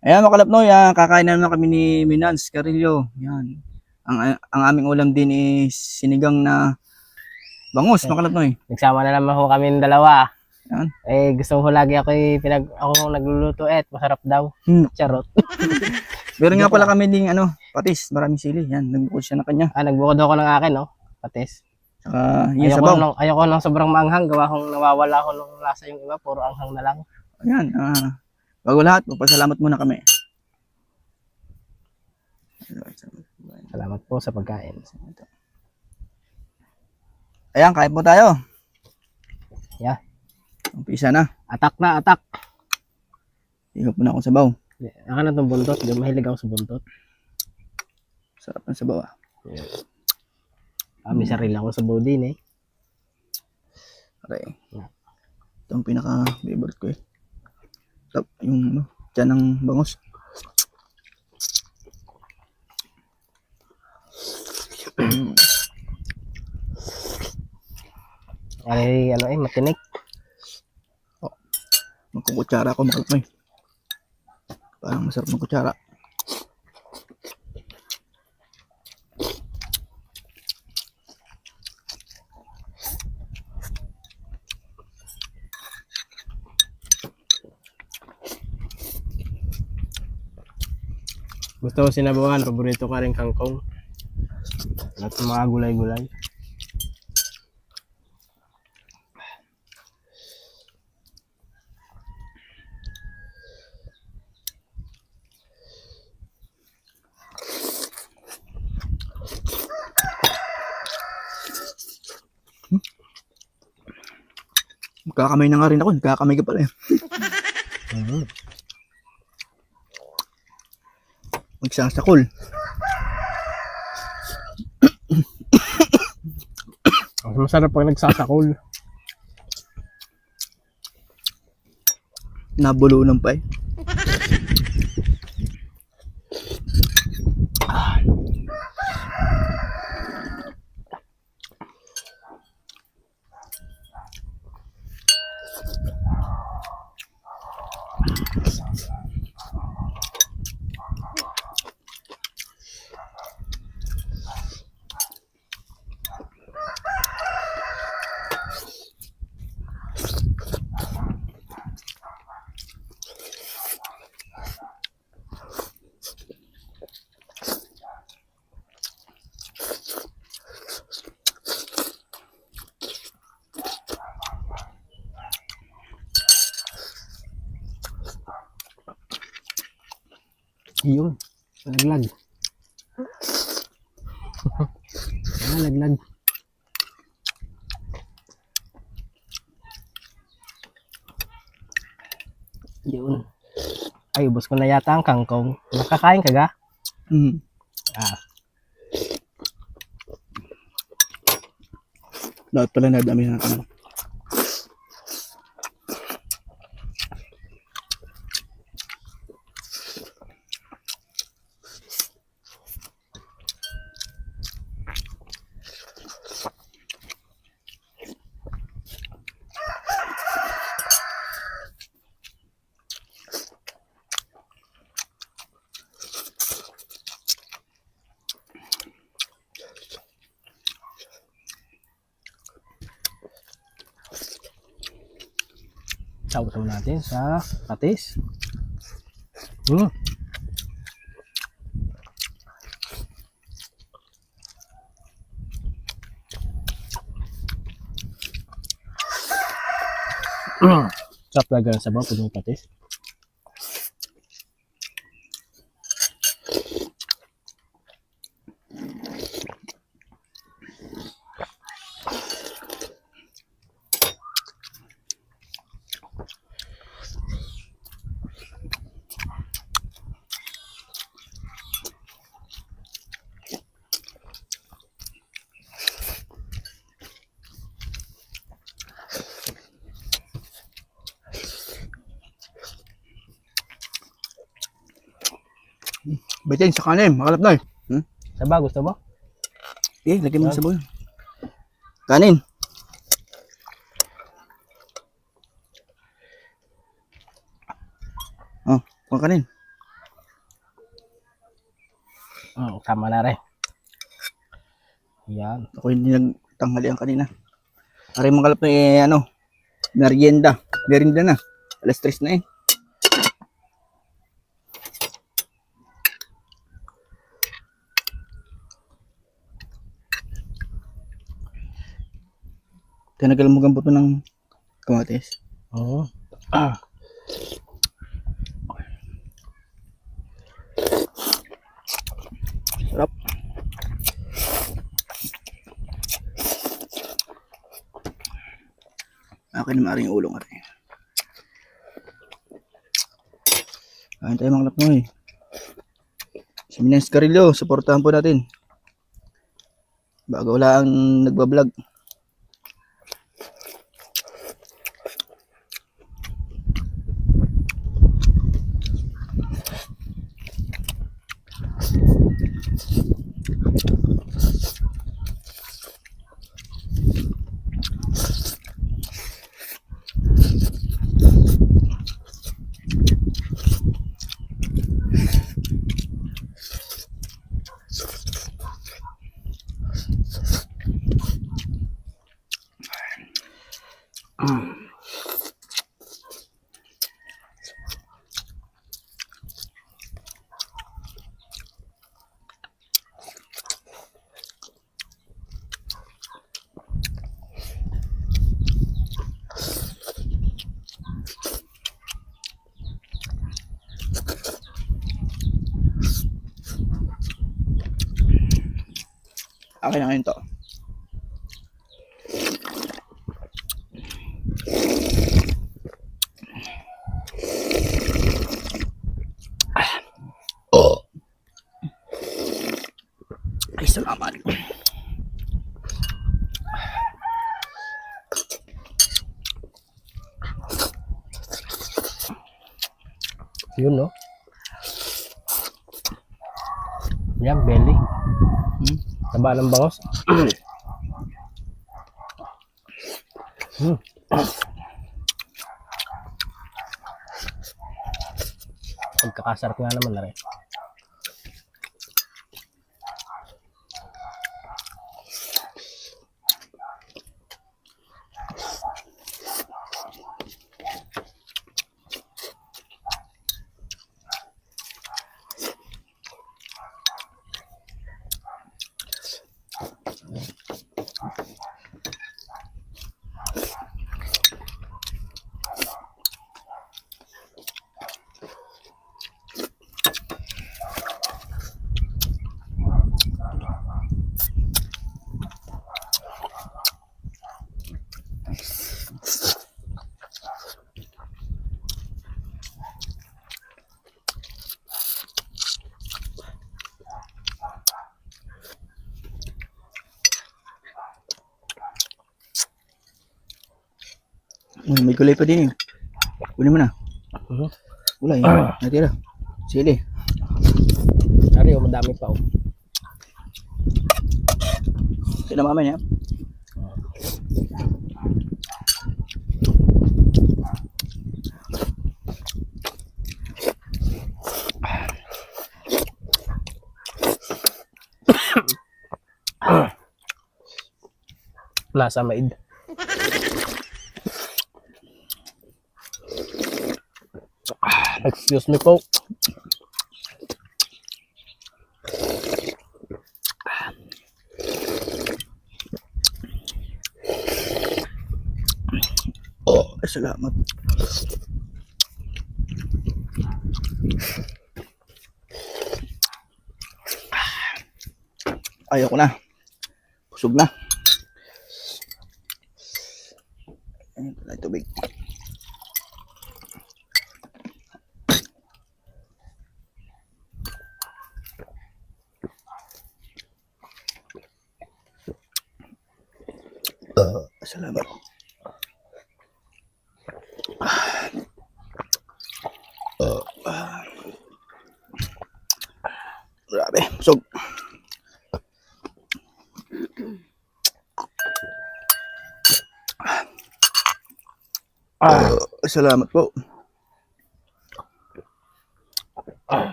Ayan mga kalapnoy, kakain na naman kami ni Minans Carillo. Yan. Ang aming ulam din is sinigang na bangus mga kalapnoy. Nagsama na naman ho kami ng dalawa. Yan. Eh, gusto ko lagi ako nagluluto masarap daw. Charot. Meron nga pala kami ding patis, maraming sili. Yan, nagbukod siya na kanya. Nagbukod ako ng akin, no? Patis. Saka yung sabaw. Ayoko nang sobrang maanghang. Gawa kong nawawala ko ng lasa yung iba. Puro anghang na lang. Ayan, bago lahat, magpasalamat muna kami. Salamat po sa pagkain. Ayan, kain po tayo. Yeah. Umpisa na. Atak na, atak. Ihop mo na akong sabaw. Akin na itong buntot. Hindi mahilig ako sa buntot. Sarap ng sabaw May sarili ako sa din eh. Okay. Ito ang pinaka-favorite ko eh. Yung tiyan ng bangus. Matinik. Magkukutsara ako makalapnoy. Parang masarap ng kutsara. Gusto ko sinabawan, paborito ka rin kangkong. At mga gulay-gulay. Magkakamay na nga rin ako, nagkakamay ka pala eh. Magsasakol. Mas masarap pag nagsasakol. Nabulunan pa eh. Yun. Laglag. Laglag. Yun. Ay, ubos ko na yata ang kangkong. Nakakain ka ga? Lahat pala na dami na Sausaw natin sa patis. Sarap talaga ng sabaw pag may patis. Batin sa kanin, makalapnoy. Sabaw, gusto mo? Lagyan mo ng sabaw. Kanin. Kung kanin. Tama na rin. Yan. Ako hindi nagtanghalian kanina. Aray mga kalap na merienda. Merienda na. Alas 3 na eh. Tinagal mo gambot mo ng kamatis. Oo. Sarap. Akin na maaaring ulong rin. Kain tayo mga kalap mo eh. Si Minens Carillo, supportahan po natin. Bago wala ang nagbablog. Akin na ngayon to. Ay, salamat. Yun, no? Yan, belly. Taba ng bangos. Pagkakasarap nga naman na rin. May gulay pa din eh. Kunin mo na. Gulay. Natira. Sili. Ari, madami pa. Sila mama niya. Lasa maid. Excuse me po. Ay, salamat. Ayoko na. Busog na. Ayun pala yung tubig. Salamat. Grabe, busog. Salamat po.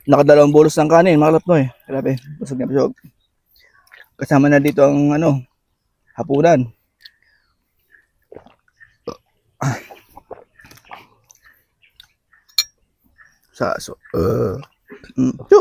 Nakadalawang bolos ng kanin, mga kalapnoy. Grabe, busog na busog. Kasama na dito ang hapunan. Saso. Yo.